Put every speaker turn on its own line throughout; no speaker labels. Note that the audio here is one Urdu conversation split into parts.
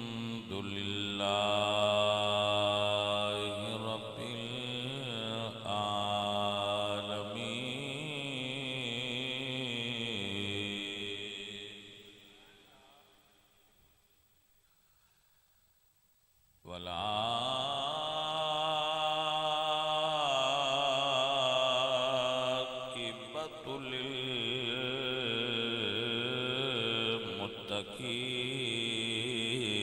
الحمد لله رب العالمين والعاقبة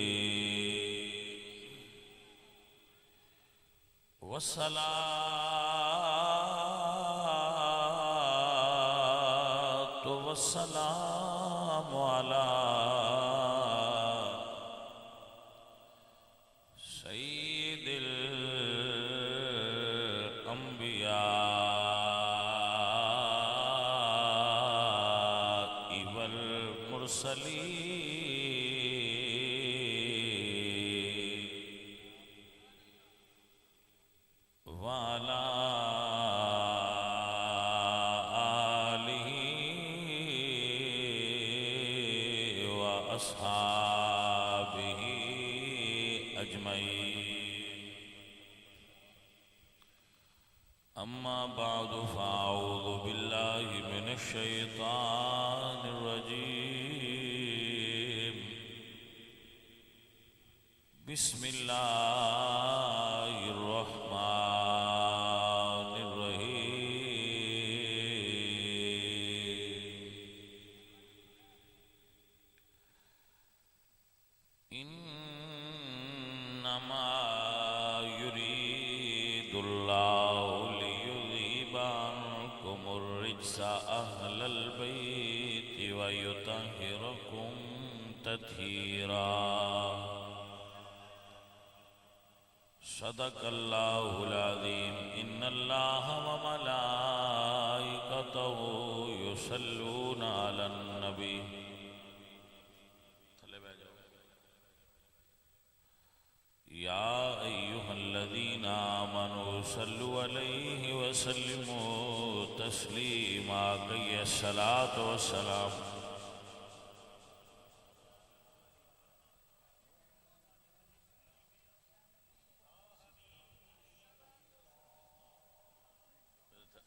للمتقين والصلاة والسلام على سيد الأنبياء والمرسلين وعلى آله وأصحابه أجمعين أما بعد فأعوذ بالله من الشيطان الرجيم بسم الله الرحمن الرحيم إنما يريد الله ليذهب عنكم الرجس أهل البيت ويطهركم تطهيرا صدق الله العظيم إن الله وملائكته يصلون على النبي يا أيها الذين آمنوا صلوا عليه وسلموا تسليما كي الصلاة والسلام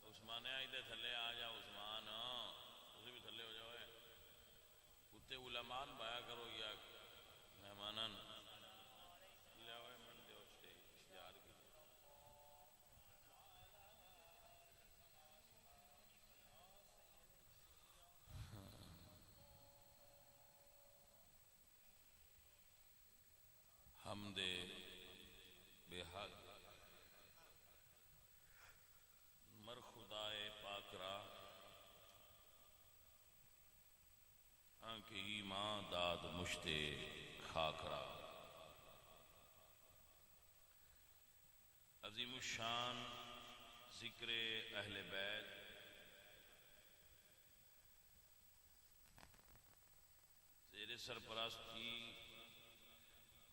عثمان آئیدے تھلے آ جا عثمان اسی بھی تھلے ہو جاؤ کتے علمان بایا کرو یا مہمانان لے آئے من دے ہوتے اشتہار کی حمد بے حق مر خدائے پاک را آنکہ ایمان داد مشتے خاک را عظیم الشان ذکر اہل بیت زیر سرپرستی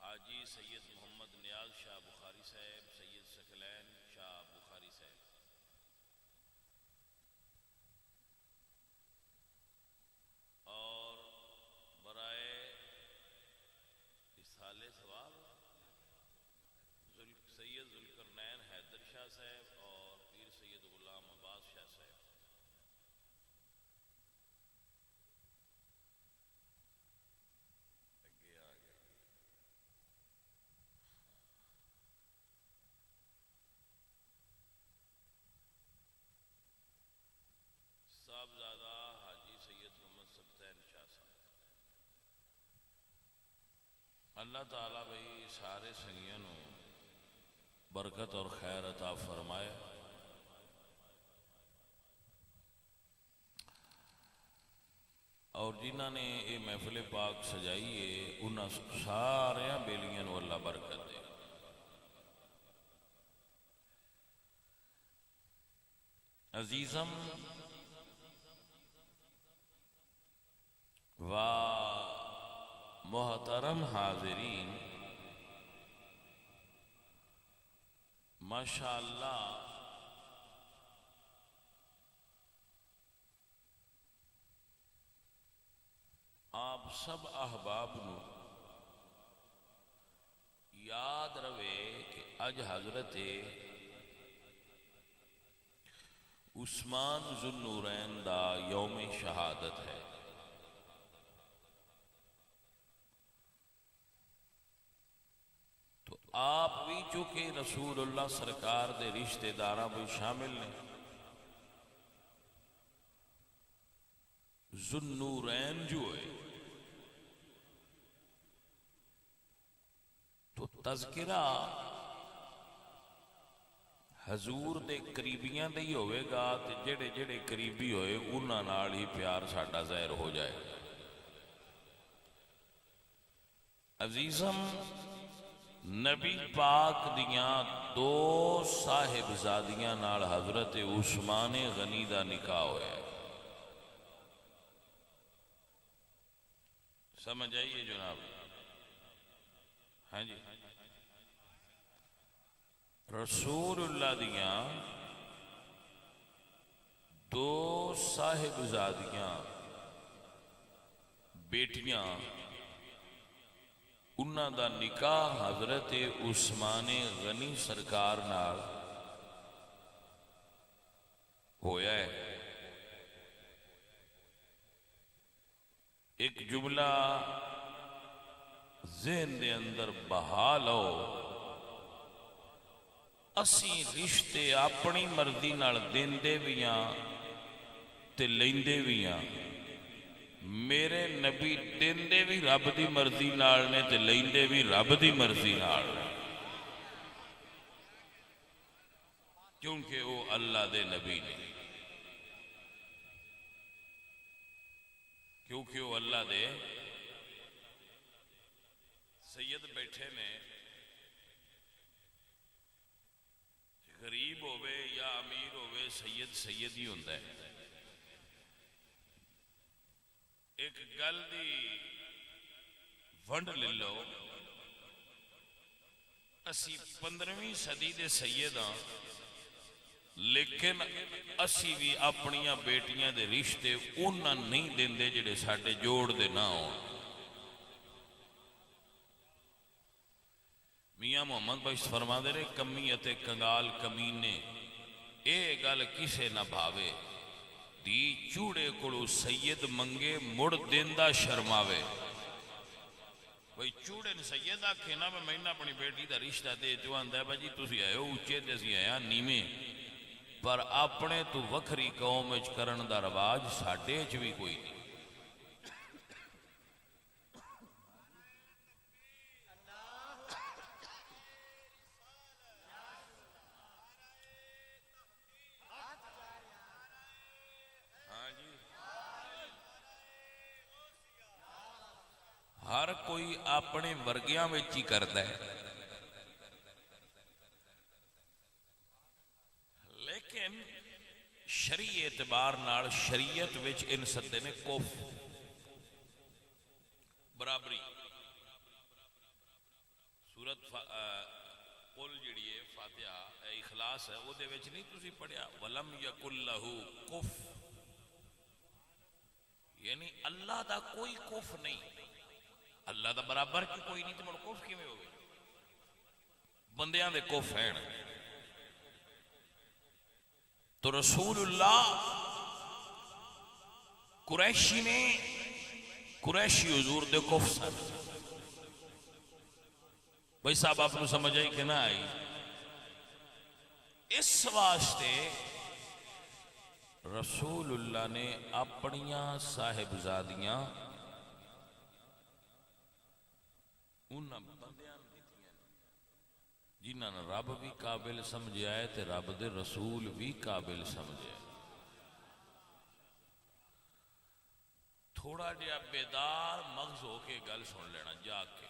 حاجی سید محمد نیاز شاہ بخاری صاحب، سید ثقلین شاہ بخاری صاحب، اور برائے اصحال ثواب سید ذوالقرنین حیدر شاہ صاحب اور پیر سید غلام عباس شاہ صاحب، اگے آ گئے صاحبزادہ حاجی سید محمد سبطین شاہ صاحب۔ اللہ تعالیٰ بھئی سارے سنگیاں نو برکت اور خیر عطا فرمائے۔ اور جنہاں نے یہ محفل پاک سجائی ہے انہاں سارے بیلیاں نو اللہ برکت دے۔ عزیزم و محترم حاضرین، ماشاء اللہ آپ سب احباب نو یاد رہے کہ اج حضرت عثمان ذو النورین دا یوم شہادت ہے. تو آپ بھی چونکہ رسول اللہ سرکار دے رشتہ داراں بھی شامل نے. ذو النورین جو ہے تو تذکرہ حضور دے قریبیاں دے ہی ہوئے گا تے جڑے جڑے قریبی ہوئے انہاں نال ہی پیار ساڈا ظاہر ہو جائے. عزیزم نبی پاک دیاں دو صاحبزادیاں نال حضرت عثمان غنی دا نکاح ہویا ہے. سمجھ آئیے جناب؟ ہاں جی. رسول اللہ دیاں دو صاحبزادیاں بیٹیاں انہاں دا نکاح حضرت عثمان غنی سرکار نال ہویا ہے. ایک جملہ ذہن دے اندر بہا لو، اسی رشتے اپنی مرضی نال دیندے بھی ہاں تے لیندے بھی ہاں. میرے نبی دیندے بھی رب دی مرضی نال نے تے لیندے بھی رب دی مرضی نال نے، کیونکہ وہ اللہ دے نبی نے، کیونکہ وہ اللہ دے سید بیٹھے نے. غریب ہوئے یا امیر ہوئے سید سید ہی ہوندہ ہے. ایک گل دی ونڈ لے لو، اسی 15ویں صدی دے سید ہاں لیکن اسی بھی اپنیاں بیٹیاں دے رشتے انہاں نہیں دیندے جڑے ساڈے جوڑ دے نہ ہوں. میاں محمد بخش فرما دے رہے کمیت کنگال کمینے اے گل کسے نہ بھاوے، دی چوڑے کڑو سید منگے مڑ دیندہ شرماوے. بھئی چوڑے نے سید آکھے نا میں اپنی بیٹی دا رشتہ دے جو آندہ ہے بھائی تسی آئے ہو اچھے تے سی آیا نیمے، پر اپنے تو وکھری قوم اچ کرن دا رواج ساڈے اچ بھی کوئی نہیں. ہر کوئی اپنے ورگیاں وچ ہی کردا ہے، لیکن شرعی اعتبار نال شریعت وچ ان سدے نے کف برابری. سورت قل جڑی ہے فاتحہ اخلاص ہے وہ دے وچ نہیں تسی پڑھیا ولم یکن لہ کف، یعنی اللہ دا کوئی کف نہیں، اللہ دا برابر کی کوئی نہیں تو مڑ کف کیویں ہوگی؟ بندیاں دے کف ہیں. تو رسول اللہ قریشی نے قریشی حضور دے کف سن. بھائی صاحب آپ کو سمجھ آئی کہ نہ آئی؟ اس واسطے رسول اللہ نے اپنیاں صاحبزادیاں انہاں بندیاں دیتیاں جنہاں نے رب بھی قابل سمجھا ہے تے رب دے رسول بھی قابل سمجھے. تھوڑا جہا بیدار مغز ہو کے گل سن لینا جا کے.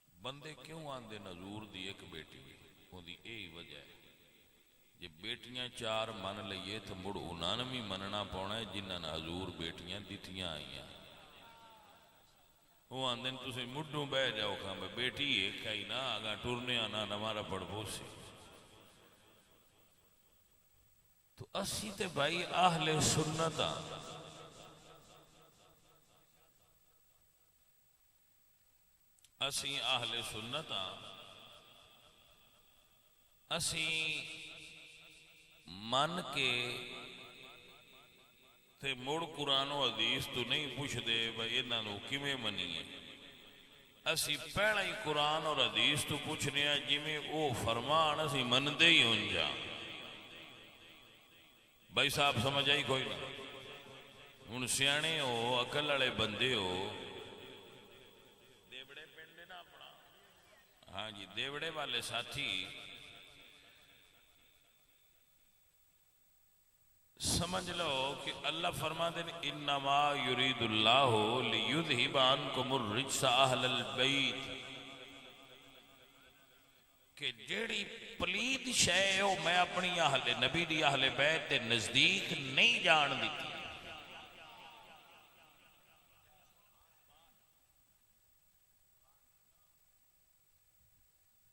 بندے کیوں آندے حضور دی ایک بیٹی ہوں دی یہی وجہ ہے جی بیٹیاں چار من لئیے تو مڑ انہاں بھی مننا پونا ہے جنہاں نے حضور بیٹیاں دیتیاں آئیاں. وہ آدھے تسی مڈوں بہ جاؤ کھا میں بیٹی ایک ہی نہ آگا ٹرنے آنا ہمارا پڑ پوسی تو اسی تے بھائی اہل سنت اسی اہل سنت اسی من کے تے مڑ قرآن و حدیث تو نہیں پوچھ دے بھائی انہاں نو کیویں منیے اسی پہلا ہی قرآن اور حدیث تو پوچھنے ہیں جی میں او فرمان اسی مندے ہی ہون جا بھائی صاحب سمجھ آئی کوئی نہیں ہن سیانے ہو عقل والے بندے ہو دیوڑے پنڈ نا اپنا ہاں جی دیوڑے والے ساتھی سمجھ لو کہ اللہ فرما دے انما یرید اللہ لیذہب عنکم الرجس اہل البیت کہ جیڑی پلید شے ہو میں اپنی اہل نبی دی اہل بیت دے نزدیک نہیں جان دیتی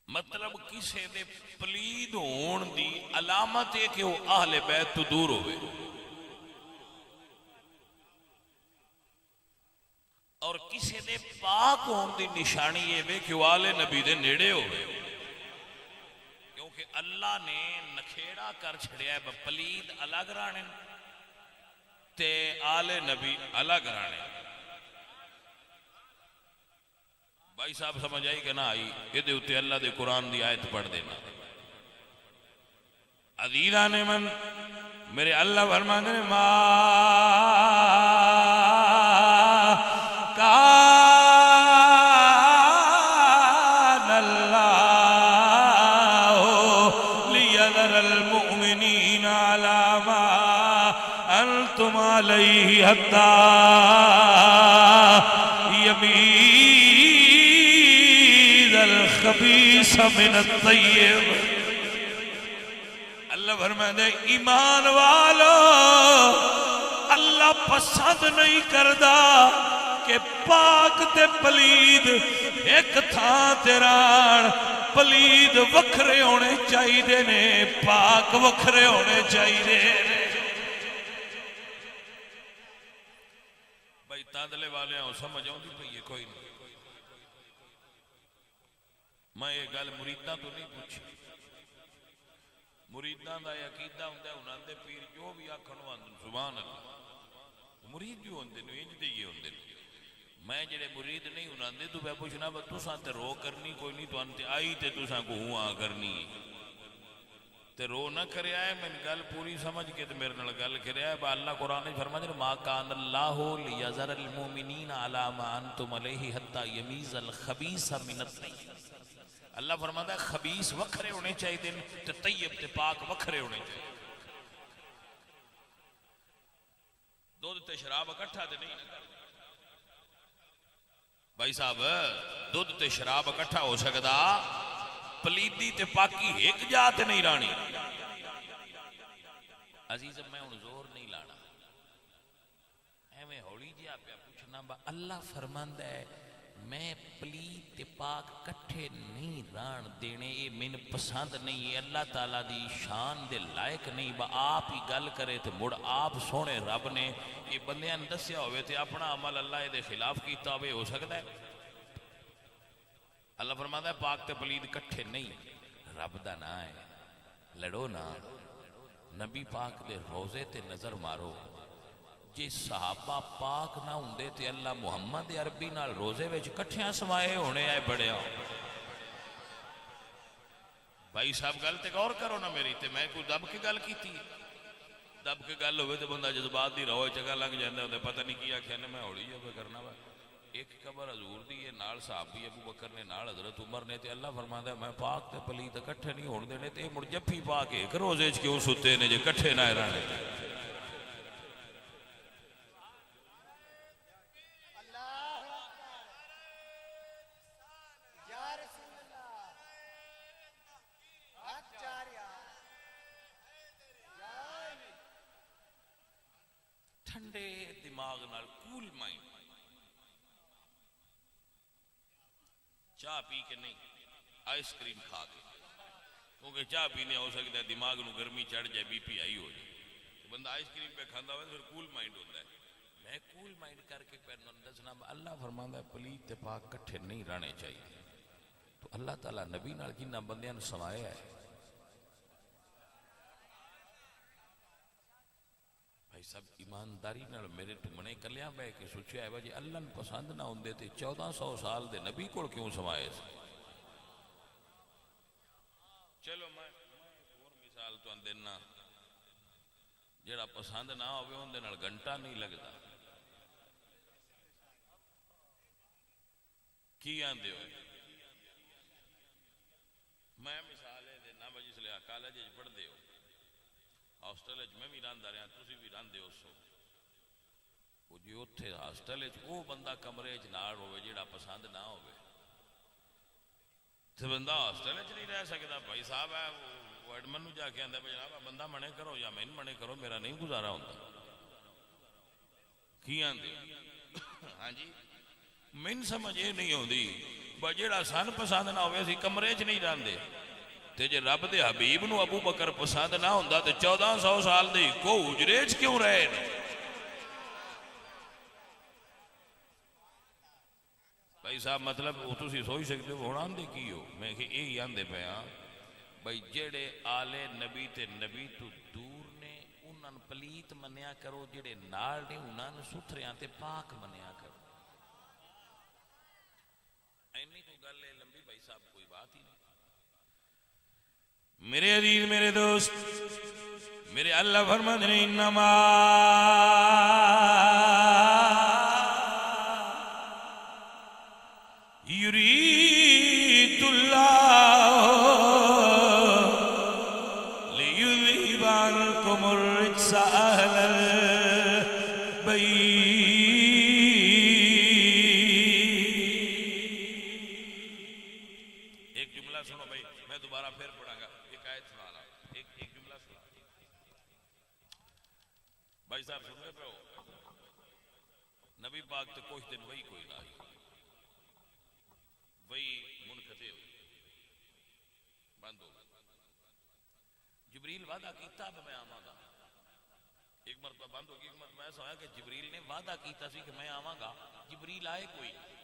مطلب کسے دے پلید ہون دی علامت ہے کہ وہ اہل بیت تو دور ہوئے اور کسے دے پاک ہون دی نشانی یہ بے کہ وہ اہل نبی دے نیڑے ہوئے کیونکہ اللہ نے نکھیڑا کر چھڑیا ہے پلید الگ رانے تے اہل نبی الگ رانے بھائی صاحب سمجھ آئی کہ نہ آئی یہ دے اتے اللہ دے قرآن دی آیت پڑھ دینا عزیزان من میرے اللہ فرمان دے ما کان اللہ لیذر المؤمنین علی ما انتم علیہ حتی الخبیث من الطیب اللہ فرمائے دے ایمان والو اللہ پسند نہیں کردہ کہ پاک تے پلید ایک تھا تیران پلید وکھرے ہونے چاہی دے نے پاک وکھرے ہونے چاہی دے بھائی تادلے والے ہوں سمجھوں دی پہ یہ کوئی نہیں میں یہ گل مریداں تو نہیں پوچھی مریداں دا عقیدہ ہوندہ ہے انہاں دے پیر جو بھی آکھنو آندن سبحان اللہ مرید جو ہوندے نو انج دے یہ ہوندے میں جڑے مرید نہیں انہاں دے تو بے پوچھنا با تو ساں تے رو کرنی کوئی نہیں تو انتے آئی تے تو ساں کو ہوں آ کرنی تے رو نہ کرے آئے میں گل پوری سمجھ کے تے میرے نال گل کرے آئے با اللہ قرآن نے فرما دے ما کان اللہ لیذر المؤمنین علی ما انتم علیہ حتی یمیز الخبیث من الطیب اللہ فرماتا ہے خبیث وکھرے ہونے چاہیے دن تے طیب تے پاک وکھرے ہونے چاہیے دودھ تے شراب اکٹھا تے نہیں بھائی صاحب دودھ تے شراب اکٹھا ہو سکتا پلیدی تے پاکی ایک جاتے نہیں رانی عزیز میں ان زور نہیں لانا ایویں ہولی جی آپ پوچھنا با اللہ فرماندہ ہے میں پلید تے پاک کٹھے نہیں ران دینے یہ من پسند نہیں ہے اللہ تعالیٰ دی شان دے لائق نہیں با آپ ہی گل کرے تے مڑ آپ سونے رب نے یہ بندیاں دسیا ہوئے تے اپنا عمل اللہ دے خلاف کیتا ہوئے ہو سکتا ہے اللہ فرماتا ہے پاک تے پلید کٹھے نہیں رب دا نا ہے لڑو نا نبی پاک دے روزے تے نظر مارو جی صحابہ پاک نہ ہوندے تے اللہ محمد عربی نال روزے وچ کٹھیاں سوائے ہونے آئے بڑے ہوں بھائی صاحب گل تے غور کرو نا میری تے میں کوئی دب کے گل کیتی دب کے گل ہوئے تے بندہ جذبات دی رہو چگہ لگ جاندے ہوندے پتہ نہیں کیا کہنے میں ہوڑی جب کرنا با ایک قبر حضور دی ہے نال صحابی ابو بکر نے نال حضرت عمر نے تے اللہ فرماتا ہے میں پاک تے پلید کٹھے نہیں ہون دینے تے مڑ جفی پاک ایک روزے چ کیوں ستے نے جے کٹھے نہ رہنے ٹھنڈے دماغ نال کول مائنڈ چاہ پی کے نہیں، آئس کریم کھا کے، کیونکہ چاہ پینے ہو سکتا ہے دماغ نو گرمی چڑھ جائے، بی پی آئی ہو جائے، بندہ آئس کریم پہ کھانا ہوا پھر کول مائنڈ ہوتا ہے۔ میں کول مائنڈ کر کے پہنوں دسنا، اللہ فرماندا ہے پلیت تے پاک کٹھے نہیں رہنے چاہیے۔ تو اللہ تعالیٰ نبی نال جنہ بندیاں نے سمایا ہے، بھائی سب ایمانداری نال میرے تو منے کلیاں بہ کے سوچیا ہے جی اللہ نے پسند نہ ہوندے تے 1400 سال دے نبی کول کیوں سمائے سی۔ چلو میں ایک اور مثال تو دینا، جڑا پسند نہ ہوئے اندے نال گھنٹہ نہیں لگتا، کی آندے ہوئے؟ میں مثال دینا بھائی جس لئے کالج پڑھ دے ہو، ہاسٹل میں بھی رہندا رہا، تسی بھی رہندے ہو، سو وہ جی اتھے ہاسٹل وہ بندہ کمرے نال ہوئے جڑا پسند نہ ہوئے تو بندہ ہاسٹل نہیں رہ سکتا۔ بھائی صاحب ہے وہ ایڈمن نو جا کے آندا ہے جناب بندہ منے کرو یا میں منے کرو، میرا نہیں گزارا ہوتا۔ کی آندے ہاں جی مین سمجھ یہ نہیں ہوندی جیڑا سن پسند نہ ہوئے اسی کمرے چ نہیں رہندے، تے جے رب دے حبیب نو ابو بکر پسند نہ ہوندا تے 1400 سال دے کو حجرے چ کیوں رہے نے؟ بھائی صاحب مطلب وہ تسی سوچ سکتے ہو ہن آندے کی ہو؟ میں کہ یہی آندے پے ہاں بھائی جڑے آلے نبی تے نبی تو دور نے انہاں نوں پلیت منیا کرو، جڑے نال نے انہاں نوں ستھریاں تے پاک منیا کرو۔ اینی کو گل ہے لمبی بھائی صاحب کوئی بات ہی نہیں۔ میرے عزیز میرے دوست میرے اللہ فرماتے ہیں انما یرید اللہ لیذہب عنکم الرجس اہل البیت۔ ایک جملہ سنو بھائی، میں دوبارہ پھر پڑھاں گا، ایک آیت سنا رہا، ایک جملہ سنا بھائی صاحب سن رہے پہ ہو؟ نبی پاک تو کچھ دن وہی کوئی نہ آئی، وہی منقطع ہوئی، بند ہو گئی۔ جبریل وعدہ کیتا میں آواں گا، ایک مرتبہ بند ہو گئی، ایک مرتبہ ایسا ہوا کہ جبریل نے وعدہ کیتا سی کہ میں آواں گا، جبریل آئے کوئی نہیں۔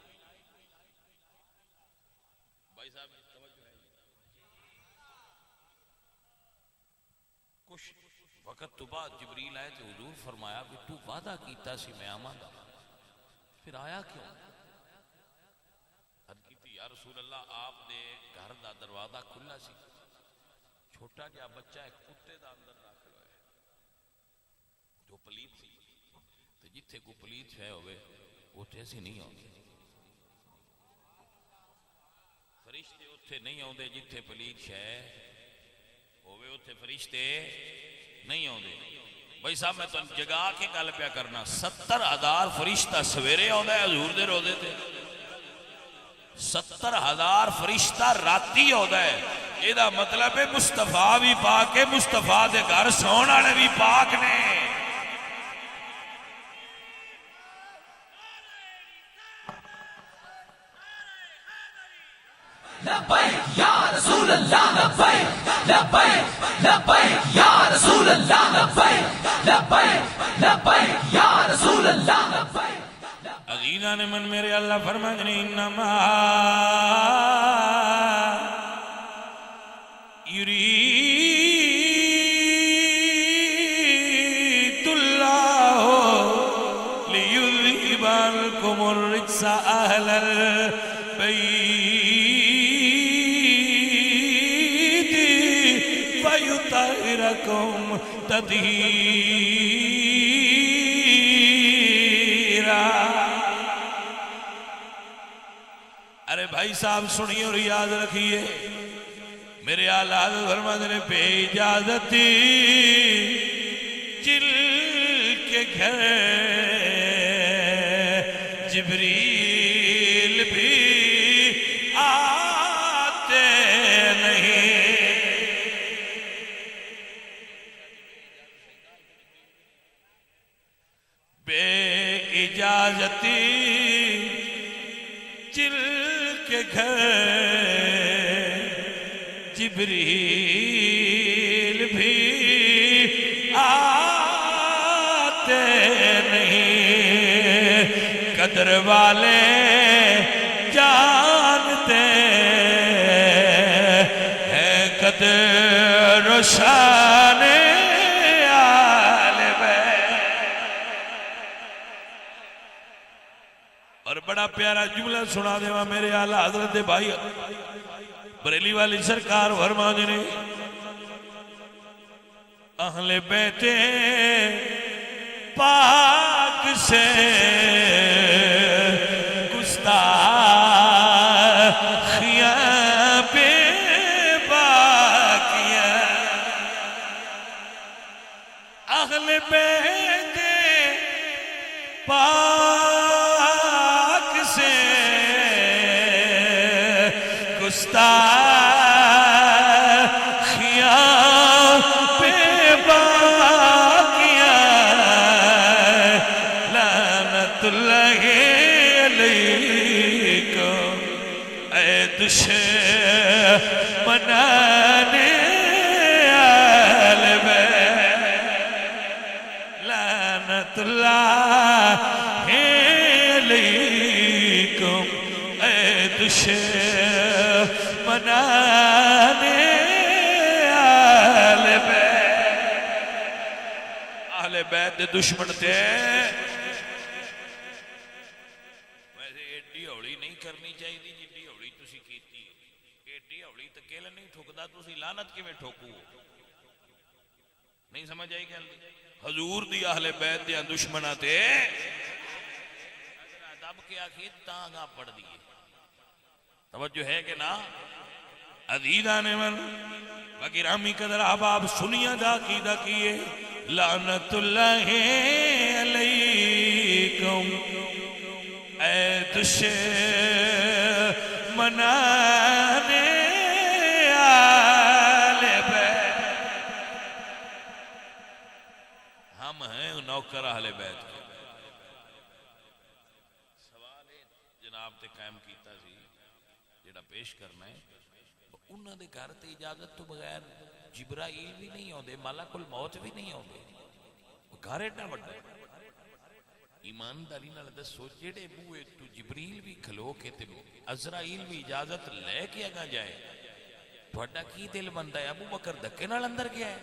بھائی صاحب توجہ ہے کچھ وقت تو بعد جبریل آئے تو حضور فرمایا کہ تو وعدہ کیتا سی میں آواں گا، پھر آیا کیوں؟ عرض کیتی یا رسول اللہ آپ دے گھر دا دروازہ کھلا سی، چھوٹا جہا بچہ ایک کتے دا اندر داخل ہویا جو پلیت سی، تو جتھے کو پلیت ہے ہوئے اتھے سی نہیں ہوندے، فرشتے اتھے نہیں ہوندے، جتھے پلیت ہے ہوئے اتھے فرشتے نہیں ہوندے۔ بھائی صاحب میں تو جگا کے گل پیا کرنا، 70,000 فرشتہ سویرے ہوندا ہے حضور دے روزے تے، 70,000 فرشتہ راتی ہوندا ہے۔ یہ دا مطلب ہے مصطفیٰ بھی پاک ہے، مصطفیٰ دے گھر سون والے بھی پاک نے۔
لبیک یا رسول اللہ لبیک لبیک لبیک یا رسول اللہ لبیک لبیک لبیک یا رسول اللہ لبیک۔
عزیزان من میرے اللہ فرماتے ہیں انما یرید اللہ لیذہب عنکم الرجس اہل البیت ویطہرکم تطہیرا۔ ارے بھائی صاحب سنیے اور یاد رکھیے، میرے آلہ حضرت فرماتے ہیں بے اجازتی جل کے گھر جبریل بھی آتے نہیں۔ بے اجازتی جل کے گھر جبریل بھی آتے نہیں، قدر والے جانتے ہیں قدر و شان آل بیت۔ اور بڑا پیارا جملہ سنا دے وہاں میرے اعلیٰ حضرت بھائی بریلی والی سرکار فرماتے نے اہل بیت پاک سے گستاخیاں بے باقیاں، اہل بیت پاک سے گستاخیاں بے باقیاں، لعنت اللہ علیکم اے دشمنان آل بیت، لعنت اللہ علیکم اے دشمنان آل بیت۔ آل بیت دے دشمن تھے، ویسے ایڈی ہولی نہیں کرنی چاہیے جیڈی ہولی تسی کیتی، ایڈی ہولی تکیل نہیں ٹھکدا، تسی لعنت کیویں ٹھوکو؟ نہیں سمجھ آئی گل؟ حضور دی اہل بیت دے دشمناں تے دب کے آخی تانگا پڑھ دیئے، توجہ ہے کہ نا؟ عزیزان من وگرامی قدر احباب سنیا دا عقیدہ کیے، لعنت اللہ علیکم اے دشمنان آل بیت۔ ہم ہیں نوکر اہل بیت کے۔ سوال جناب تے قائم کیتا سی جڑا پیش کرنا ہے، انہاں دے گھر تے اجازت تو بغیر جبرائیل بھی نہیں ہوندے، ملک الموت بھی نہیں ہوندے، گھر ایڈا وڈا ہے۔ ایمانداری نال دسو جڑے بوئے تو جبریل بھی کھلو کے تے عزرائیل بھی اجازت لے کے اگا جائے، تھوڑا کی دل بندا ہے ابو بکر دھکے نال اندر گیا ہے؟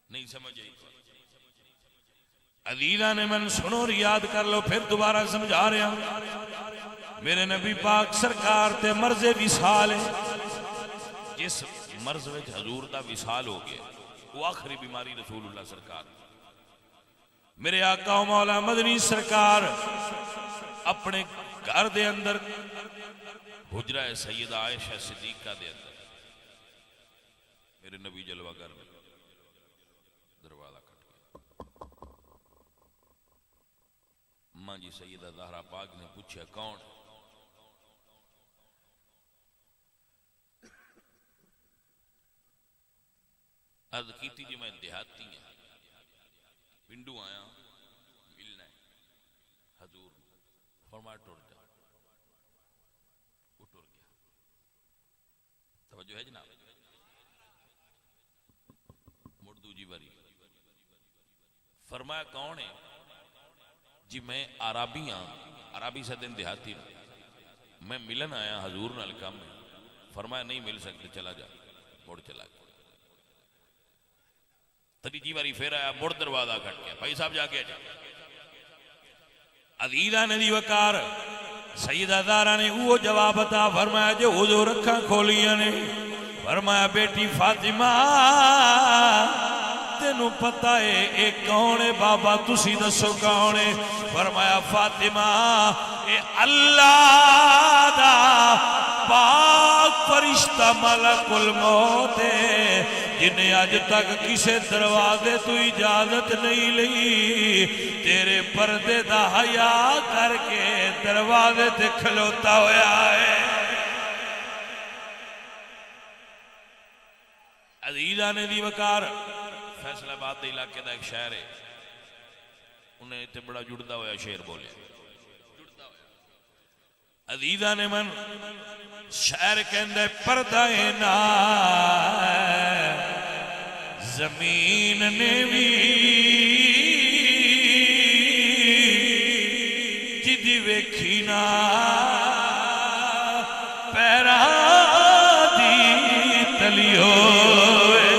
نہیں سمجھ آئی؟ عزیزان من سنو اور یاد کر لو، پھر دوبارہ سمجھا رہے ہیں۔ میرے نبی پاک سرکار تے مرض وصال ہے، جس مرض وچ حضور دا وصال ہو گیا، وہ آخری بیماری رسول اللہ سرکار۔ میرے آقا و مولا مدنی سرکار اپنے گھر دے اندر حجرہ سیدہ عائشہ صدیقہ دے اندر میرے نبی جلوہ گر میں دروازہ کھٹ گیا۔ ماں جی سیدہ زہرا پاک نے پوچھا کون؟ عرض کیتی جی میں دیہاتی ہیں، پنڈو آیا ملنا ہے حضور، فرمایا ٹر جا، وہ ٹر گیا۔ توجہ ہے جناب؟ مڑ دوجی باری فرمایا کون ہے؟ جی میں عربی ہاں، عربی سے دن دیہاتی ہوں، میں ملن آیا حضور نال کم ہے۔ فرمایا نہیں مل سکتے، چلا جا، مڑ چلا گیا۔ تیجی باری پھر آیا، مڑ دروازہ کھٹ گیا، بھائی صاحب جا کے جا۔ عزیزان دی وقار سیدہ زہرا نے وہ جواب عطا فرمایا جو حضور اکھاں کھولیاں نے۔ فرمایا بیٹی فاطمہ تینوں پتہ ہے اے کون ہے؟ بابا تسی دسو کون ہے؟ فرمایا فاطمہ اے اللہ دا پاک فرشتہ ملک الموت ہے، جنہیں آج تک کسے دروازے تو اجازت نہیں لئی، تیرے پردے دا حیا کر کے دروازے تے کھلوتا ہویا ہے۔ عزیزان دی وقار فیصلہ آباد دے علاقے دا ایک شہر ہے، انہیں تے بڑا جڑتا ہویا شعر بولے، جڑتا ہویا عزیزاں نے من شاعر کہندے پردہ نا زمین نے بھی جدی ویکھی نا پیرا دی تلی ہوئے.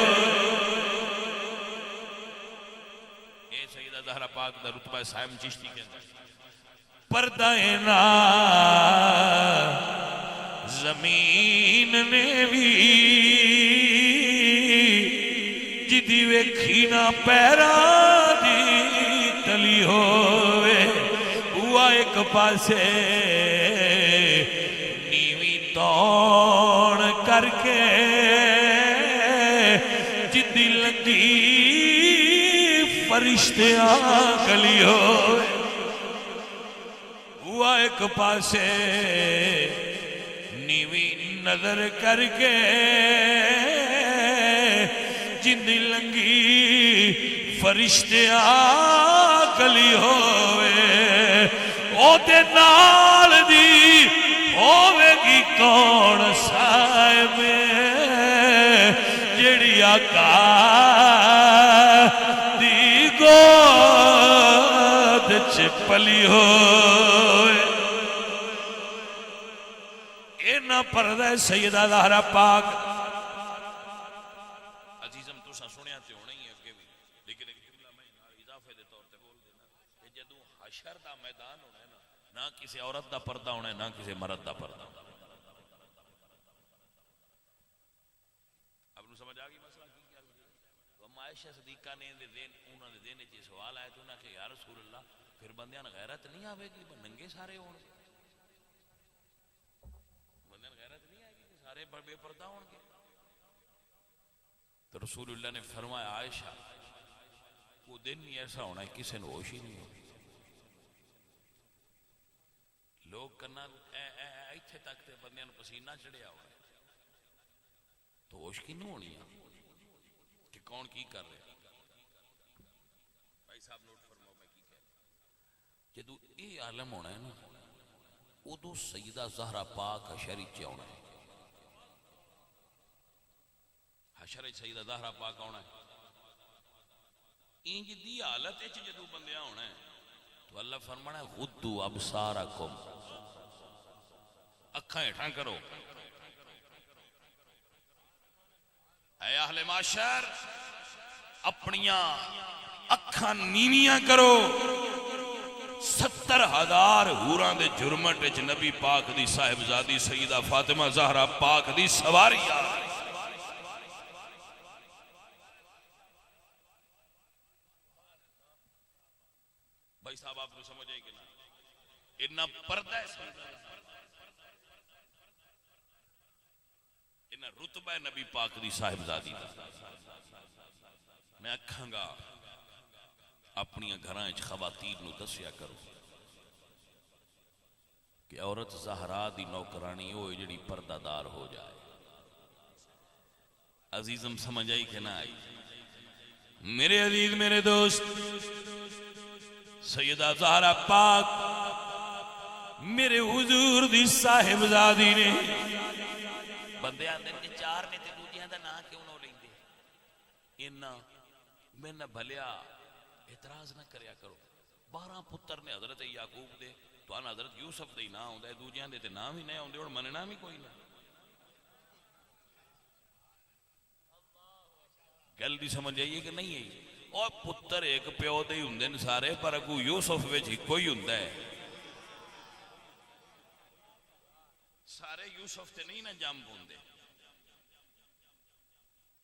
اے سیدہ زہرا پاک دا رتبہ سائم چشتی کے اندر پردہ نا زمین نے بھی جدی ویکھی نا پیرا دی تلی ہوئے. ہوا ایک پاسے نیوی توڑ کر کے جدی لگی فرشتیاں کلی ہوئے. ہوا ایک پاسے نیوی نظر کر کے جندی لنگی فرشتیاں کلی ہوئے. او تے نال دی ہوئے گی کون صاحب جڑی آقا دی گود چپلی ہوئے. اینا پردہ سیدہ زہرا پاک. عزیزم تو سنیا تے ہونا ہی ہے اگے بھی لیکن ایک جملہ میں اضافے دے طور تے بول دینا کہ جدوں حشر دا میدان ہونا ہے نہ کسی عورت دا پردہ ہونا ہے نہ کسی مرد دا پردہ ہونا ہے. اب نو سمجھ آگئی مسئلہ کی کیا ہم عائشہ صدیقہ نے انہوں نے دینے چیز سوال آئے تو انہوں نے کہا یا رسول اللہ پھر بندیاں غیرت نہیں آوے گی ننگے سارے ہوں گے. بندیاں غیرت نہیں آئے گی سارے بے پردہ ہوں گے. تو رسول اللہ نے فرمایا عائشہ وہ دن نہیں ایسا ہونا ہے کسی نے ہوش ہی نہیں ہوگی. لوگ کرنا ایتھے تک تے بندیاں نو پسینہ چڑھیا ہوا ہے تو ہوش کی نہیں ہونی ہے کہ کون کی کر رہے. بھائی صاحب نوٹ فرماؤ میں کی کہہ رہا جدو اے عالم ہونا ہے نا ادو سیدہ زہرا پاک حشر چ ہونا ہے. حشر سیدہ زہرا پاک ہونا ہے. انج دی حالت وچ جدو بندیاں ہونا ہے تو اللہ فرمانا ہے غدو ابصارکم اکھاں ہٹھاں کرو. اے اہل معاشر اپنیاں اکھاں نیویاں کرو. 70,000 حوراں دے جرمٹ وچ نبی پاک دی صاحبزادی سیدہ فاطمہ زہرا پاک دی سواری آ. بھائی صاحب آپ کو سمجھ آئی کہ نا اتنا پردہ ہے اتنا رتبہ ہے نبی پاک دی صاحبزادی دا. میں اکھاں گا اپنی گھراں وچ خواتین نو دسیا کرو کہ عورت زہرا دی نوکرانی ہوئے جڑی پردہ دار ہو جائے. عزیزم سمجھ آئی کہ نہ آئی؟ میرے عزیز میرے دوست سیدہ زہرا پاک میرے حضور دی صاحبزادی نے بندے آندے نے چار نے تے دوجیاں دا نام کیوں نہ لیندے. انہاں میں نہ بھلیا اعتراض نہ کریا کرو. 12 پتر نے حضرت یعقوب دے تو ان حضرت یوسف دے نام ہوندا ہے دوجیاں دے تے نام ہی نہیں ہوندے اور مننا بھی کوئی نہ. گل دی سمجھ آئیے کہ نہیں آئی؟ اور پتر ایک پیو دے ہوندے نے سارے پر اگو یوسف وچ کوئی ہوندا ہے. سارے یوسف تے نہیں نہ جم ہوندے.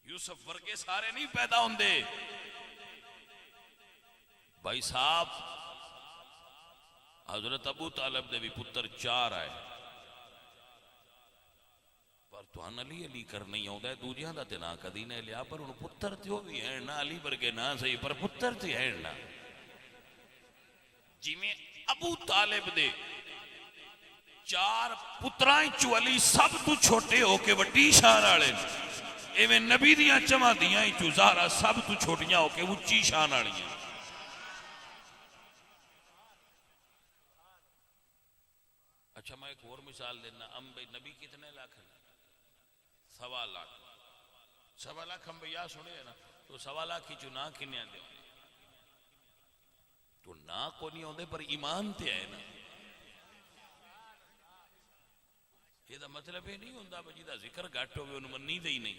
یوسف ورگے سارے نہیں پیدا ہوندے. بھائی صاحب حضرت ابو طالب دے بھی پتر 4 آئے پر تو ان علی علی کر نہیں ہوندہ ہے دوجیاں دا تے نا کدی نے لیا پر انہوں پتر تے ہو بھی ہیں نا علی برگے نا صحیح پر پتر تے ہیں نا. جی میں ابو طالب دے 4 پترائیں چو علی سب تو چھوٹے ہو کے وڈی شان آڑے ایویں نبی دیاں چمہ دیاں چو زہرا سب تو چھوٹیاں ہو کے اونچی شان آڑی ہیں. اچھا میں ایک اور مثال دینا، نبی کتنے لاکھ ہیں؟ 1.25 لاکھ۔ 1.25 لاکھ انبیاء سنے نا، تو 1.25 لاکھ ہی چنا کنے آتے ہیں؟ تو نہ کو نہیں ہوندے پر ایمان تے ہے نا۔ یہ دا مطلب یہ نہیں ہوندہ بجی دا ذکر گھٹ ہوئے انہوں منی دے ہی نہیں۔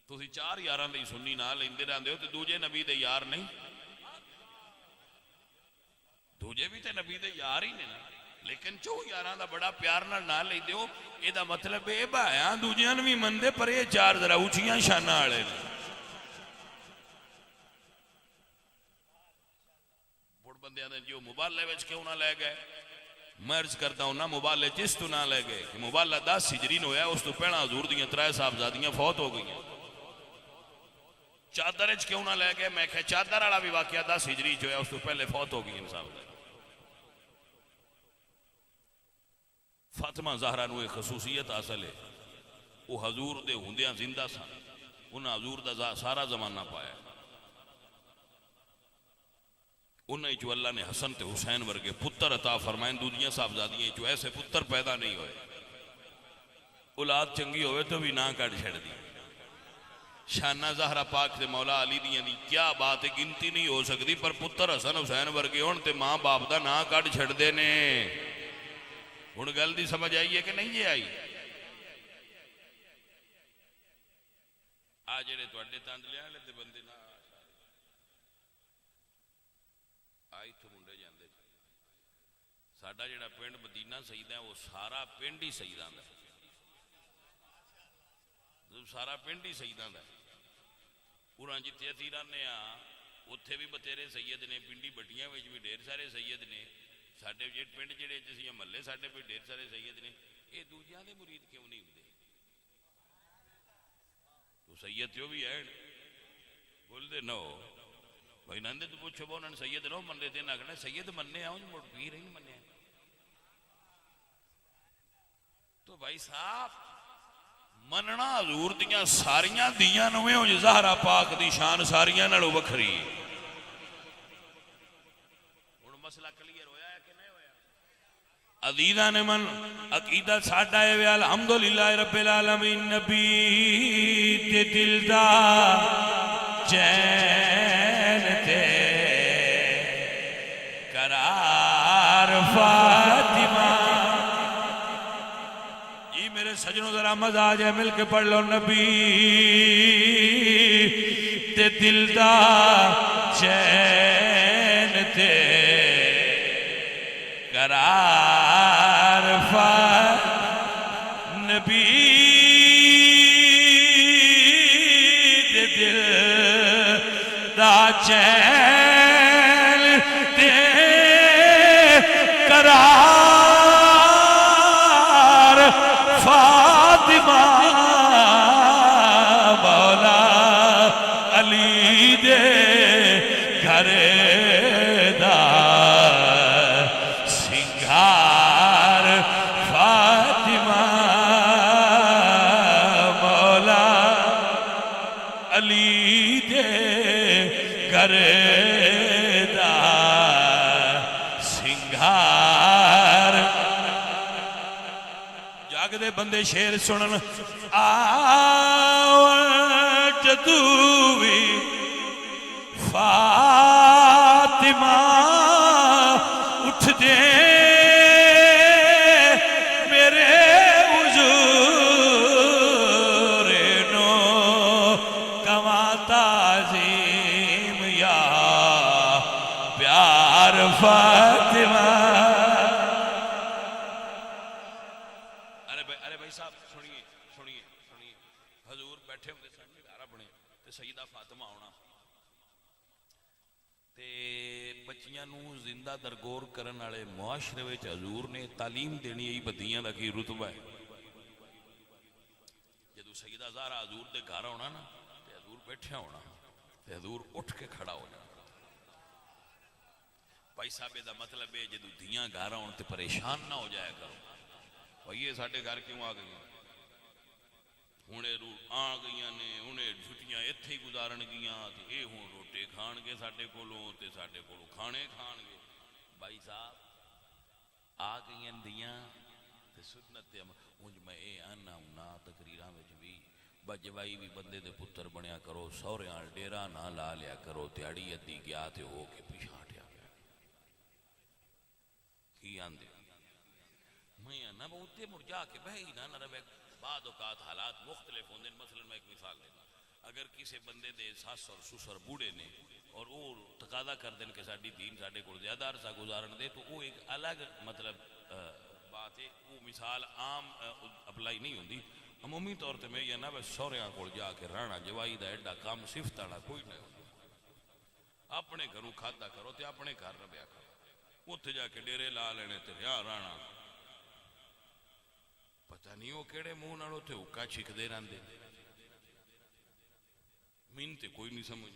تو اسی 4 یاراں دے سنی نہ لیندے رہندے ہو تو دوجے نبی دے یار نہیں، دوجے بھی تے نبی دے یار ہی نہیں نا، لیکن 4 یاراں دا بڑا پیار نہ لیندے ہو، یہ دا مطلب اے بھائیاں دوجیاں بھی مندے پر یہ 4 ذرا اونچیاں شانہ والے نے۔ بڑ بندیاں نے جو مبالے وچ کیوں نہ لے گئے، میں عرض کرتا ہوں نا مبالے جس تو نہ لے گئے کہ مبالہ 10 ہجری نو ہے، اس تو پہلا حضور دیاں 3 صاحبزادیاں فوت ہو گئیں۔ چادر اچ کیوں نہ لے گئے، میں کہا چادر والا بھی واقعہ 10 ہجری جو ہے اس تو پہلے فوت ہو گئی انسان۔ فاطمہ زہرا نو ایک خصوصیت حاصل ہے، وہ حضور دے ہوندیاں زندہ سن، انہاں حضور دا سارا زمانہ پایا۔ انہیں جو اللہ نے حسن تے حسین ورگے پتر عطا فرمائیں، دنیا صاحبزادیاں جو ایسے پتر پیدا نہیں ہوئے۔ اولاد چنگی ہوئے تو بھی نہ کٹ چھڑ دی۔ شانہ زہرا پاک تے مولا علی دیاں دی کیا بات ہے، گنتی نہیں ہو سکتی، پر پتر حسن حسین ورگے ہون تے ماں باپ دا نہ کٹ چھڑ دے نے۔ ہن گل دی سمجھ آئی ہے کہ نہیں یہ آئی؟ آ جڑے تواڈے تاندلے والے تے بندے نہ آئی تو منڈے جاندے، ساڈا جڑا پنڈ مدینہ سیدہ ہے وہ سارا پنڈ ہی سیداں دا، سارا پنڈ ہی سیداں دا۔ پورا جتھے اسی رہنے اتھے بھی بتیرے سید نے، پنڈی بٹیاں وچ بھی ڈھیر سارے سید نے، ساڈے پنڈ جڑے جسیاں محلے ساڈے بھی ڈھیر سارے سید نے۔ یہ دوجیاں دے مرید کیوں نہیں ہوندے؟ تو سید جو بھی ہے بول دے نو بھائی نندے تو پوچھو با انہوں نے سید نو مننے دے، نہ کہنا سید مننے آؤں مڑ پیر ہی مننے۔ تو بھائی صاحب مننا حضور دیاں ساریاں دیاں نویں ہو جو زہرا پاک دی شان ساریاں نالوں وکھری۔ انہوں مسئلہ کلیئر ہویا ہے کہ نہیں ہویا؟ عزیزہ نے من عقیدہ ساڑھا ہے وی الحمدللہ رب العالمین، نبی تے دل دا چین تے قرار فاطمہ۔ جی میرے سجنوں ذرا مزہ آ جائے مل کے پڑھ لو، نبی تے دل دا چین تے قرار فاطمہ، نبی تے دل دا چین تے قرار فاطمہ، مولا علی دے گھر دا سنگھار فاطمہ، مولا علی دے گھر دا سنگھار۔ جاگ دے بندے شیر سنن، جدوی فاطمہ اٹھ دے میرے حضور نو کما تعظیم یا پیار فاطمہ۔ ارے بھائی صاحب سنیے سنیے سنیے، حضور بیٹھے ہوں گے سامنے گھر اپنے تے سیدہ فاطمہ ہونا تے بچیاں نو زندہ درگور کرن والے معاشرے وچ حضور نے تعلیم دینی ہے بدیاں دا کی رتبہ ہے۔ جدو سیدہ زہرا حضور دے گھر ہونا نا تے حضور بیٹھے ہونا تے حضور اٹھ کے کھڑا ہو جانا۔ بھائی صاحب دا مطلب ہے جدو دیاں گھر ہون تے پریشان نہ ہو جایا کرو، بھائی یہ ساڈے گھر کیوں آ گئی، ہونے آ گئی نے، انہیں چھٹیاں اتھے ہی گزارن گیاں تے اے ہوں روٹے کھان گے ساڈے کولوں تے ساڈے کولوں کھانے کھان گے۔ بھائی صاحب آ گئی دیاں تے سنت تے انج میں اے آنا ہونا تقریراں وچ بھی بجوائی بھی بندے دے پتر بنیا کرو سوریاں ڈیرا نہ لا لیا کرو تیاڑی ادی گیا تے ہو کے پیچھے ہٹیا گیا کی آندے میں نہ بہتے مڑ جا کے بہی نہ رہے بعد اوقات حالات مختلف ہوندے مثلا میں ایک مثال دینا اگر کسی بندے دے ساس اور سسر بوڑھے نے اور وہ تقاضا کر دیں کہ ساڈی دین ساڈے کو زیادہ عرصہ گزارن دے تو وہ ایک الگ مطلب بات ہے وہ مثال عام اپلائی نہیں ہوندی عمومی طور تے میں یہ نہ بس سوریاں کول جا کے رہنا جوائی دا ایڈا کام صفت والا کوئی نہ اپنے گھروں کھادا کرو تے اپنے گھر رہیا کرو اتنے جا کے ڈیرے لا لینے تے یہاں رہنا پتہ نہیں وہ کہڑے منہ نالوں تے حکا چھکدے رہندے مین تے کوئی نہیں سمجھ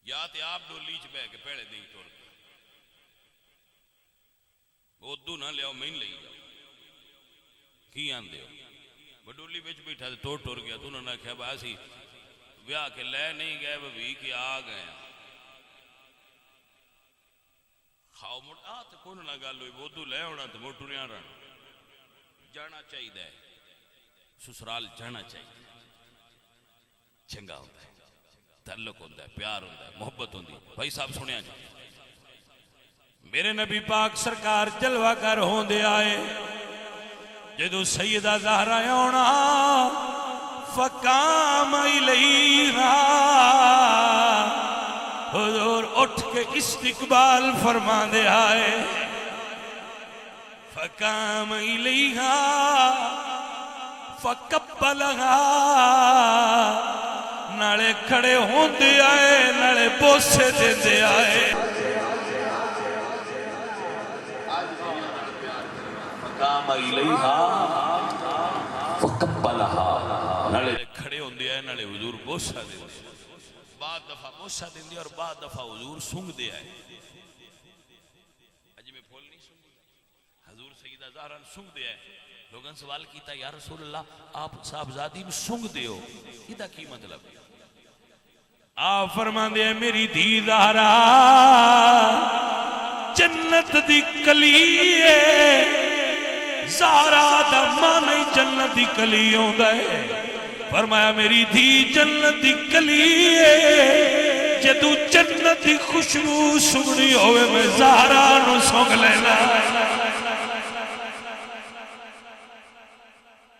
یا تے آپ ڈولی چ بہ کے پہلے نہیں ٹر گئے ادو نہ لیاؤ مین لئی جاؤ کی آندے ہو بڈولی بچ بیٹھا تو ٹر گیا تو انہوں نے آخیا با سی ویاہ کے لے نہیں گئے بھی کہ آ گئے کھاؤ مٹ آ تو کون نہ گل ہوئی ادو لے ہونا تو مڑ ٹریاں رہنا جانا چاہیے سسرال جانا چاہیے چنگا ہوتا ہے تعلق ہوتا ہے پیار ہوتا ہے محبت ہوتی ہے بھائی صاحب سنیا جی
میرے نبی پاک سرکار جلوہ گر ہوندے آئے جدو سیدہ زہرا آنا فقام الیہا حضور اٹھ کے استقبال فرما دے آئے فقام الیہا فقبلہا نالے کھڑے ہوندے آئے نالے بوسے دے دے آئے
فقام الیہا فقبلہا نالے کھڑے ہوندے آئے نالے حضور بوسا دے دے بعد دفعہ بوسا دے دے اور بعد دفعہ حضور سنگ دے آئے اجی میں پھول نہیں سنگ دے حضور سیدہ زہران سنگ دے آئے لوگاں سوال کیتا یا رسول اللہ آپ صاحبزادی میں سنگ دے ہو یہ کی مطلب ہے
آپ فرمان دے میری دھی زہرا جنت دی کلیے زہرا دا مانی جنت دی کلی ہوندا ہے فرمایا میری دھی جنت دی کلیے جدو جنت دی خوشبو سنگنی ہوئے میں زہرا نو سنگ لینا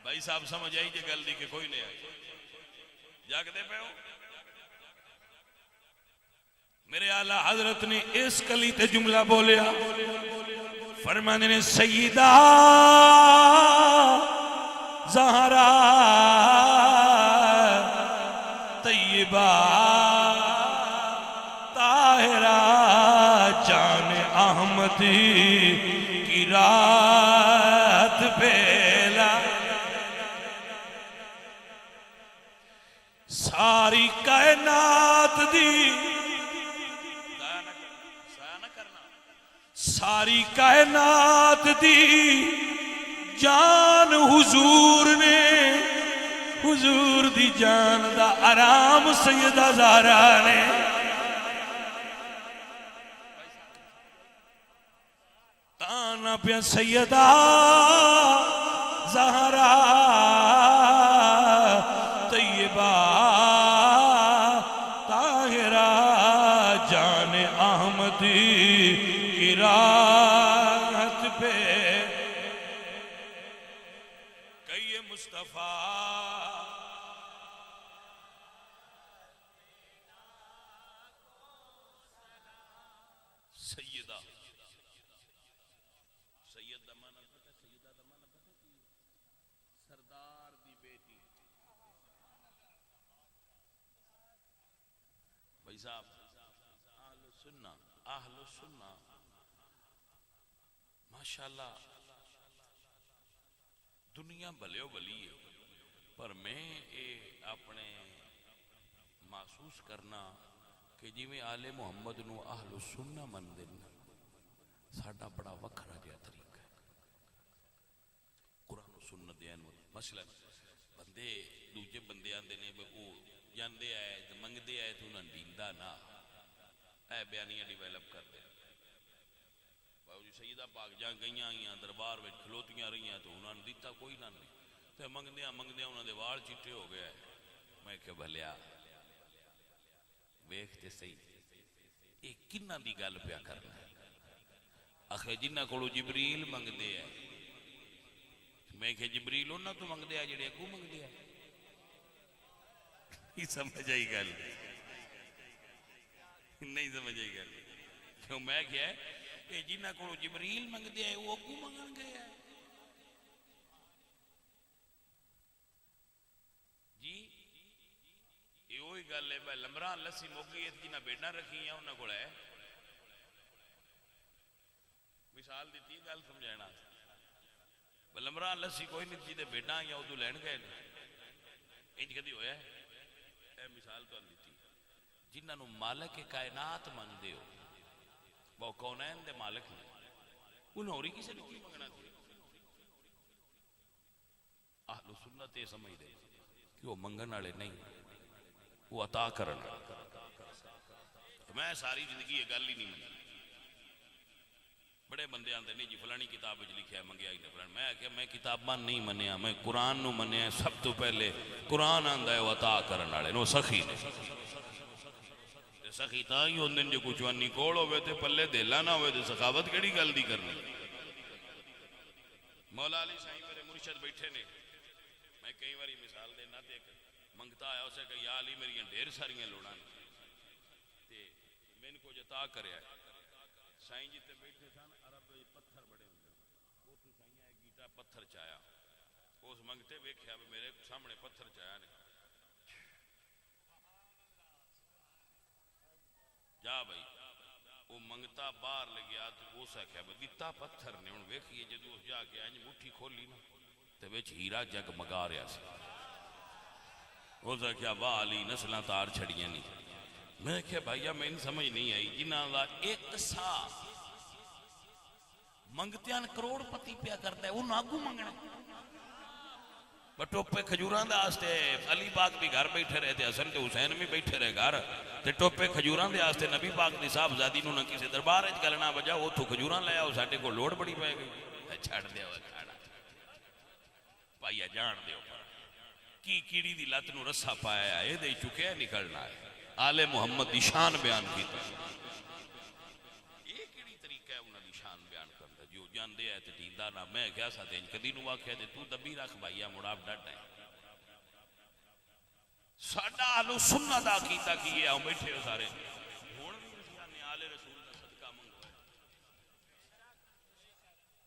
بھائی صاحب سمجھ آئی جے گل دی کہ کوئی نہیں آئی جاگ دے پہ ہو
میرے اعلیٰ حضرت نے اس کلی تے جملہ بولیا فرمانے نے سیدہ زہرا طیبہ طاہرہ جان احمدی کی رات بیلا ساری کائنات دی ساری کائنات دی جان حضور نے حضور دی جان دا آرام سیدہ زہرا نے تانا پیا سیدہ زہرا طیبہ طاہرہ جان احمدی کی راحت پہ کئی مصطفیٰ سیدہ سید دمانہ پتہ سیدہ دمانہ پتہ کی سردار دی بیٹی بھائی صاحب اہل السنہ ماشاءاللہ دنیا بھلیو بھلی ہے پر میں اپنے محسوس کرنا کہ جی میں آل محمد نو اہل السنہ من دن ساڑھا بڑا وکھرا جیا طریقہ ہے قرآن و سنت دین مثلا بندے دوجے بندے آندے نے وہ جاندے آئے منگ دے آئے تو انہاں دیندہ نا اے بیانیاں ڈیویلپ کر دے سیدہ پاک جہاں گئیاں آئیاں دربار میں کھلوتیاں رہیاں تو انہوں نے دیتا کوئی نہ نہیں تو منگدیاں منگدیاں انہوں نے وال چٹے ہو گیا میں کہ بھلیا ویکھتے صحیح یہ کنہ دی گل پیا کرنا ہے آخر جنہ کو جبریل منگدے ہیں میں کہ جبریل انہوں تو منگدے ہیں جڑے اگو منگدے ہیں یہ سمجھ آئی گل نہیں سمجھ آئی گل کیوں میں کیا ہے کہ جنہ کو جبریل منگدے ہیں وہ اگو منگن گئے ہیں جی یہ وہی گل ہے بھائی لمبران لسی موگی ہے جنہ بیٹا رکھی ہیں انہوں کو ہے مثال دیتی ہے گل سمجھائنا لمبران لسی کوئی نہیں جیدے بیٹا یا ادو لین گئے انج کدی ہویا ہے اے مثال تو دیتی جنہاں نو مالک کائنات مندے ہو وہ کونین دے مالک نے انہوں اور ہی کسی نے کوئی منگنا تھی اہل سنت یہ سمجھ دے کہ وہ منگن والے نہیں وہ عطا کرنا میں ساری زندگی یہ گل ہی نہیں منی بڑے بندے آندے نہیں جی فلانی کتاب وچ لکھیا ہے منگیا ہی نہیں فلان میں کہ میں کتاباں نہیں منیا میں قرآن نو منیا سب تو پہلے قرآن آندا ہے وہ عطا کرن والے نو سخی نے سخی تاں ہی ہوندے جو کچھ وانی کوڑ ہوے تے پلے دیلا نہ ہوے تے سخاوت کیڑی گل دی کرنی مولا علی سائیں میرے مرشد بیٹھے نے میں کئی باری مثال دینا تے منگتا آیا اسے کہ یا علی میری ڈھیر ساریاں لوڑاں تے میں ان کو جتا کریا ہے سائیں جی تے بیٹھے سن عرب پتھر بڑے ہوندے وہ تو سائیں ایک گیٹا پتھر چایا اس منگتے ویکھیا میرے سامنے پتھر چایا نے جا بھائی وہ منگتا باہر لگیا تو اس آخیا دیتا پتھر نے ہن ویکھیے جدوں اس جا کے انج مٹھی کھولی نا تے وچ ہیرا جگ مگا رہا سی اس آخیا واہ علی نسلاں تار چھڑیاں نہیں میں کہ بھائیا میں سمجھ نہیں آئی جنہاں دا ایک سا منگتیاں کروڑ پتی پیا کرتا ہے وہ ناگو منگنا ٹوپے کھجوراں دے واسطے علی پاک بھی گھر بیٹھے رہے تھے حسن تے حسین بھی بیٹھے رہے گھر تے ٹوپے کھجوراں دے واسطے نبی پاک دی صاحبزادی نو نہ کسی دربار وچ گلنا بجا او تو کھجوراں لے آؤ ساڈے کو لوڑ بڑی پے گئی چھڑ دے او کھاڑا پائیا جان دے اوپر کی کیڑی دی لت نو رسا پایا اے دے چکے نکلنا ہے آل محمد دی شان بیان کیتا یہ کیڑی طریقہ ہے انہاں دی شان بیان کردا جو جاندے ہے تے ڈیندا نہ میں کیا سا تے کدی نو واکھیا تے تو دبی رکھ بھائیا مڑا ڈڈ ہے ساڈا اہل سنت دا عقیدہ کی ہے بیٹھے ہو سارے ہن بھی نے آل رسول دا صدقہ منگو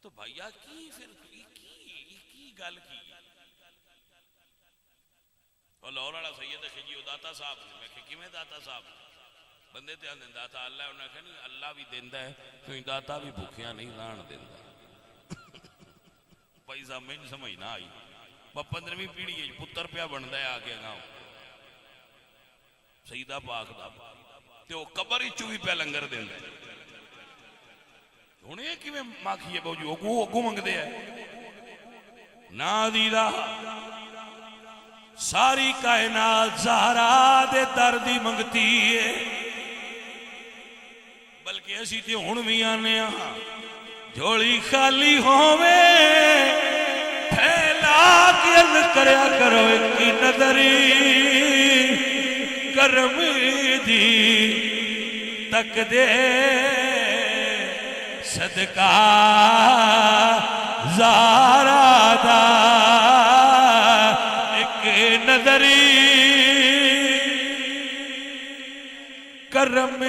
تو بھائیا کی پھر کی گل کی اور لاہور والا سید خجی داتا صاحب نے میں کہ کیویں داتا صاحب بندے تے آندے داتا اللہ انہاں کہ نہیں اللہ بھی دیندا ہے تو داتا بھی بھوکیاں نہیں رہن دیندا پیسہ میں نہیں سمجھ نہ آئی 15ویں پیڑھی وچ پتر پیا بندا ہے آگے گاؤں سیدہ پاک دا تے او قبر وچ بھی پیا لنگر دیندا ہے ہن اے کیویں ماکھیے بوجو اگو منگدے ہے نا دیدا ساری کائنات زہرا دے دردی منگتی ہے بلکہ اسی تے ہن بھی آنے ہاں جھولی خالی ہووے پھیلا کے عرض کریا کرو ایک کی نظری کرم دی تک دے صدقہ زہرا دا نظری کرم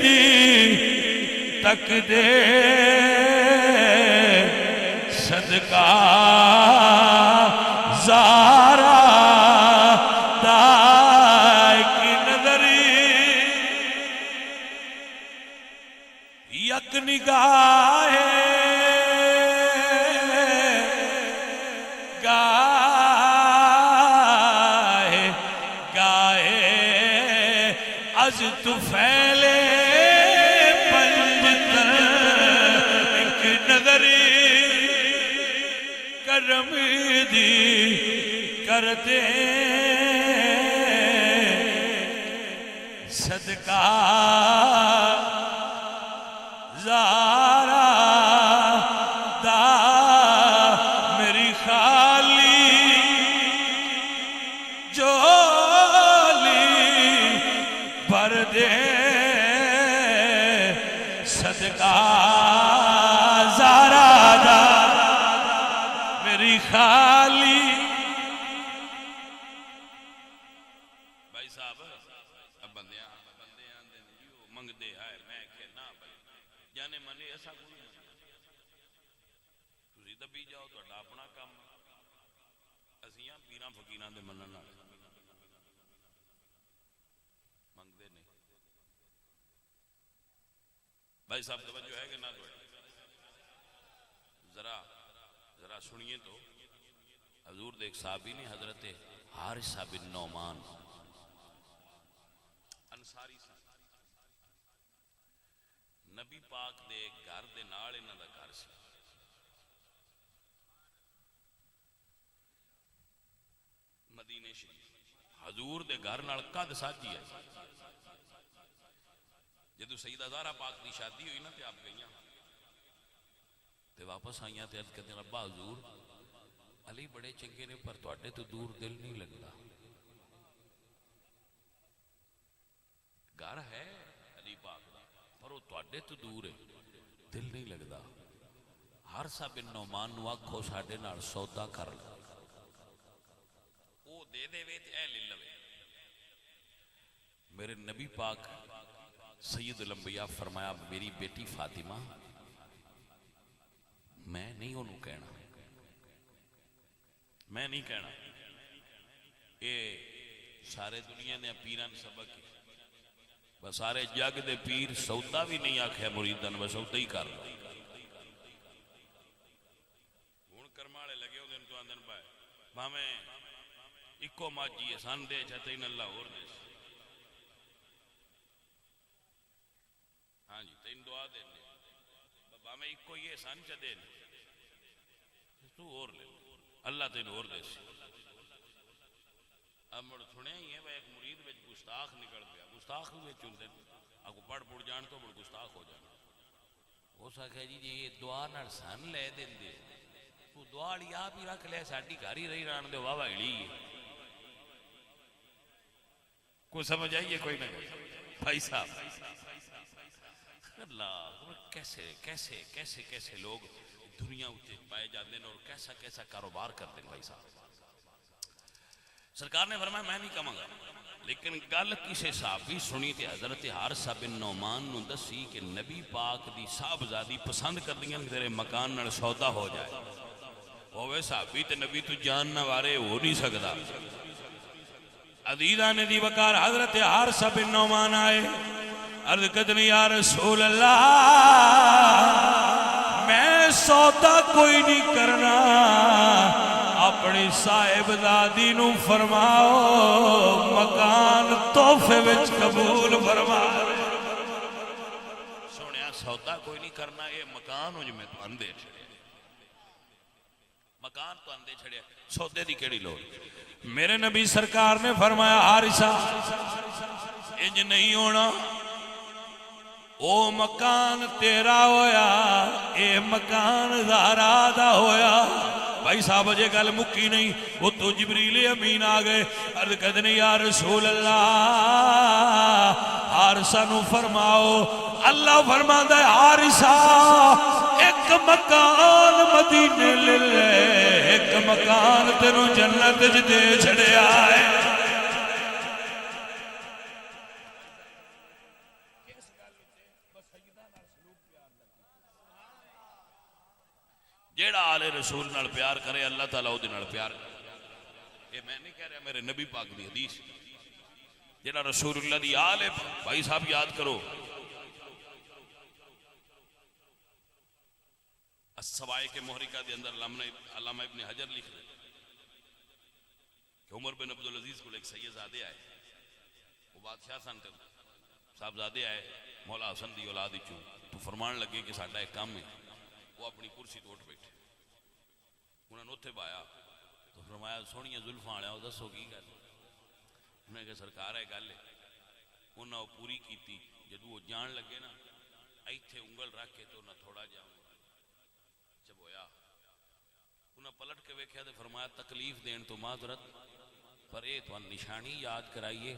دی تک دے صدقہ زہرا دا ایک نظری یک نگاہ از تو پھیلے پنجتر ایک نظری کرم دی کر دے صدقہ زارا دا میری خالی جولی بھر دے صدقہ زارا دا میری خالی. بھائی صاحب اب بندے منگتے آئے میں کہ نہ بھائی جانے منے ایسا کوئی نہیں تسی دبی جاؤ تو اپنا کام اسیاں پیراں فقیراں دے منن والے منگتے نہیں. بھائی صاحب توجہ ہے کہ نہ تو ذرا سنیے تو حضور دے ایک صحابی نے حضرت حارثہ بن نعمان انصاری صاحب نبی پاک دے گھر دے نال انہاں دا گھر سی. مدینے شریف حضور دے گھر نال قد ساجی ہے. جدو سیدہ زہرا پاک دی شادی ہوئی نا تے آپ گئیاں تے واپس آئیاں تے عرض کہتے ہیں ابا حضور علی بڑے چنگے نے پر تواڈے تو دور دل نہیں لگتا. گھر ہے علی پاک دا پر وہ تواڈے تو دور ہے دل نہیں لگتا. حارثہ بن نعمان نو آکھو ساڈے نال سودا کر لے او دے دے وے تے اے لے لوے. میرے نبی پاک سید الانبیاء فرمایا میری بیٹی فاطمہ میں نہیں انہوں کہنا میں نہیں کہنا اے سارے دنیا نے پیران سبق کی بس سارے جگ دے پیر سودا بھی نہیں آکھے مریدان بس سودا ہی کر لو. ہون کرمالے لگے ہو دن تو آندن پائے بھامیں اکو ماجی ہے سان دے چاہتے ان اللہ اور دے. ہاں جی تین دعا دینے بابا میں ایک کو یہ سان چا دینے تو اور لے اللہ تین اور دے سی. اب مڑ سنے ہی ہے وہ ایک مرید بچ گستاخ نکل گیا گستاخ ہوئے چونتے آپ کو پڑھ پڑھ جان تو مڑ گستاخ ہو جانا. وہ ساکھا جی یہ دعا نال سان لے دیں دے تو دعا لی آپ ہی رکھ لے ساڑھی گھاری رہی ران دے واہ ہڑی کوئی سمجھ آئیے کوئی نہ بھائی صاحب اللہ کیسے کیسے کیسے کیسے لوگ دنیا اچھے پائے جاتے ہیں اور کیسا کیسا کاروبار کرتے ہیں. بھائی صاحب سرکار نے فرمایا میں نہیں کہوں گا لیکن گل کسے صحابی سنی تے حضرت حارثہ بن نعمان نو دسی کہ نبی پاک دی صاحبزادی پسند کر دیا کہ تیرے مکان نال سودا ہو جائے. ہوئے صحابی تے نبی تو جان نہ وارے ہو نہیں سکتا. عزیزہ نے دی وقار حضرت حارثہ بن نعمان آئے عرض کتنی یا رسول اللہ میں سودا کوئی نہیں کرنا اپنی صاحب دادی نو فرماؤ مکان تحفے وچ قبول فرما. سونیا سودا کوئی نہیں کرنا یہ مکان ہو جو میں تو اندے چھڑے مکان تو اندے چھڑے سودے دی کیڑی لوڑ. میرے نبی سرکار نے فرمایا حارثہ انج نہیں ہونا او مکان تیرا ہویا اے مکان زہرا دا ہویا. بھائی صاحب جے گل مکی نہیں وہ تو جبریل امین آگئے عرض کہتے یا رسول اللہ حارثہ نو فرماؤ. اللہ فرماتا ہے حارثہ ایک مکان مدینے لے لے ایک مکان تینوں جنت دے چھڑے آئے. جیڑا آل رسول نال پیار کرے اللہ تعالیٰ دے نال پیار کرے. یہ میں نہیں کہہ رہا میرے نبی پاک دی حدیث جیڑا رسول اللہ دی آل ہے. بھائی صاحب یاد کرو السوائے کے محرکہ دے اندر علامہ ابن حجر لکھ رہے کہ عمر بن عبدالعزیز کو ایک سیدزادے آئے وہ بادشاہ سن صاحبزادے آئے مولا حسن دی اولاد چوں تو فرمان لگے کہ ساڈا ایک کام ہے. وہ اپنی کرسی تو اٹھ بیٹھے انہوں نے اتھے بایا تو فرمایا سونیاں زلفاں آیا دسو کی گل. انہوں نے کہا سرکار ہے گل ہے انہوں نے پوری کیتی جدو وہ جان لگے نا ایتھے انگل رکھ کے تو نہ تھوڑا جا چبویا انہاں پلٹ کے ویکھیا تے فرمایا تکلیف دین تو معذرت پر اے تو نشانی یاد کرائیے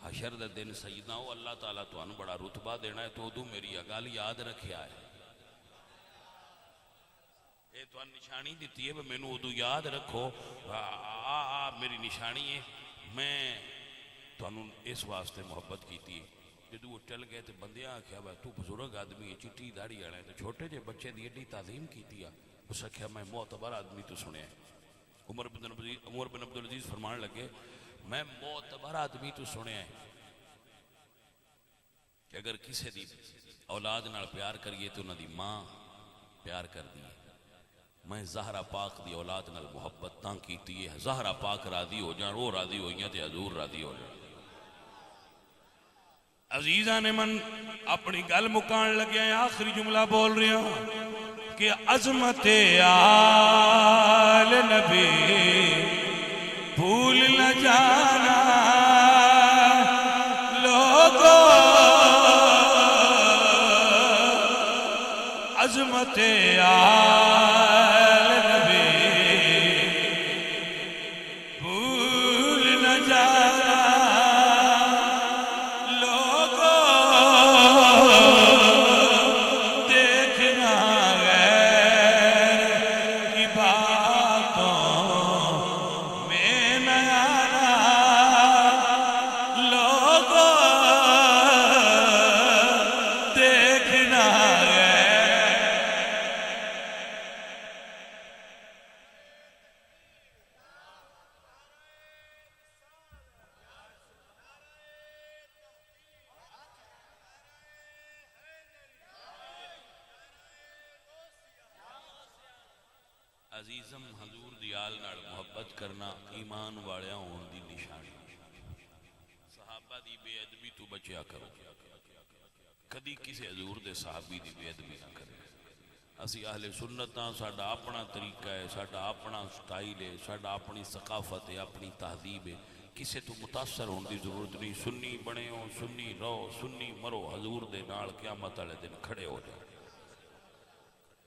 حشر دے دن سیدنا ہو اللہ تعالیٰ تو انہوں بڑا رتبہ دینا ہے تو ادو میری اگال یاد رکھیا ہے اے تو نشانی دیتی ہے میں ادو یاد رکھو میری نشانی ہے میں تو انہوں اس واسطے محبت کیتی ہے جدو وہ چل گئے تو بندیاں آکھیا بھائی تو بزرگ آدمی ہے چٹی داڑھی آڑے تو چھوٹے جے بچے دی ایڈی تعظیم کیتی ہے اس آکھیا میں معتبر آدمی تو سنے ہیں عمر بن عبدالعزیز فرمان لگے میں معتبر آدمی تو سنے ہیں کہ اگر کسی دی اولاد نال پیار کریے تو انہاں دی ماں پیار کر دی میں زہرہ پاک دی اولاد نال محبت تاں کیتی ہے زہرہ پاک راضی ہو جان وہ راضی ہوئیاں تے حضور راضی ہو جان عزیزان من اپنی گل مکان لگے ہیں آخری جملہ بول رہے ہیں کہ عظمت آل نبی بھول نہ جانا لوگو عظمت آل نبی بھول نہ جانا لوگو دیکھنا غیر کی باتوں میں نہ آنا لوگو دیکھنا عزیزم حضور دیال نال محبت کرنا ایمان والیاں ہون دی نشانی صحابہ دی بے ادبی تو بچیا کرو کدی کسی حضور دے صحابی دی بے ادبی نہ کرے اسی اہل سنتاں ساڈا اپنا طریقہ ہے ساڈا اپنا سٹائل ہے ساڈا اپنی ثقافت ہے اپنی تہذیب ہے کسے تو متاثر ہون دی ضرورت نہیں سنی بنے ہو سنی رہو سنی مرو حضور دے نال قیامت والے دن کھڑے ہو جاؤ